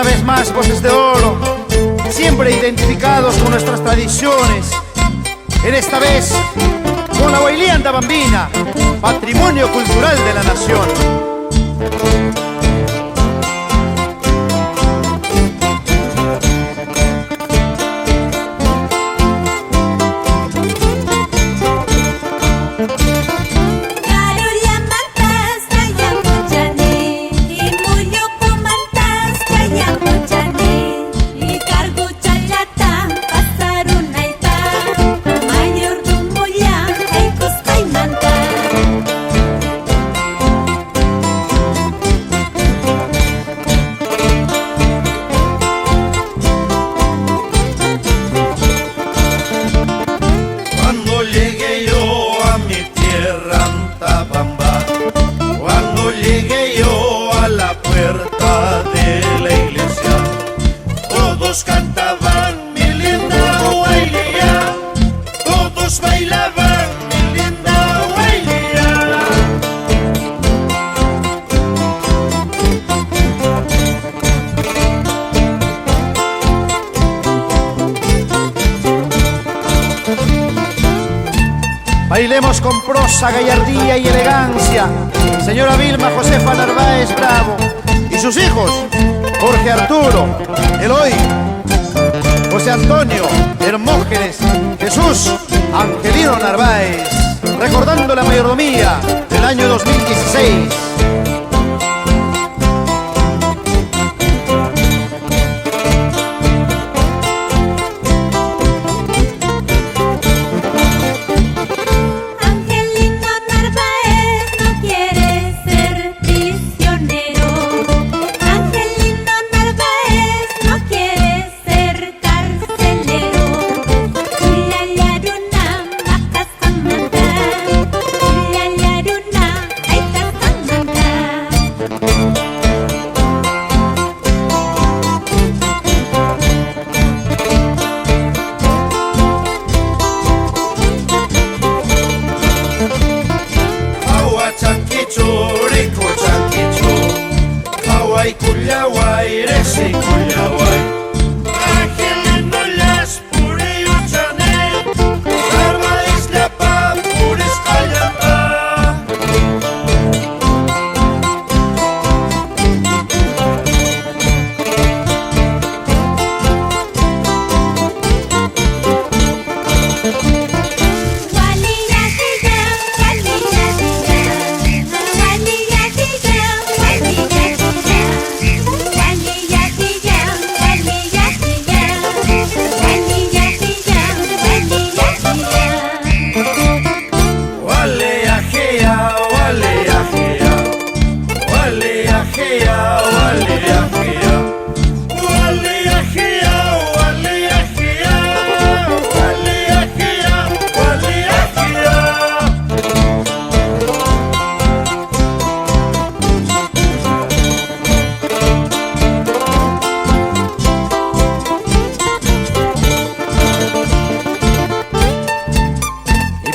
una vez más Voces de Oro, siempre identificados con nuestras tradiciones. En esta vez con la Huaylianda Bambina, patrimonio cultural de la nación. Cuando llegué yo a la puerta de la iglesia, todos cantaban mi linda Huaylia, todos bailaban mi linda Huaylia. Bailemos con prosa, gallardía y elegancia, señora Vilma Josefa Narváez Bravo y sus hijos, Jorge Arturo, Eloy, José Antonio, Hermógenes, Jesús, Angelino Narváez, recordando la mayordomía del año 2016. Kullaway, resi kullaway, Angelino las puri uchane, Narváez la pa puris kallamba.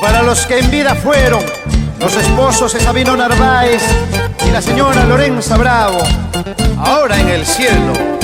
Para los que en vida fueron los esposos de Sabino Narváez y la señora Lorenza Bravo, ahora en el cielo.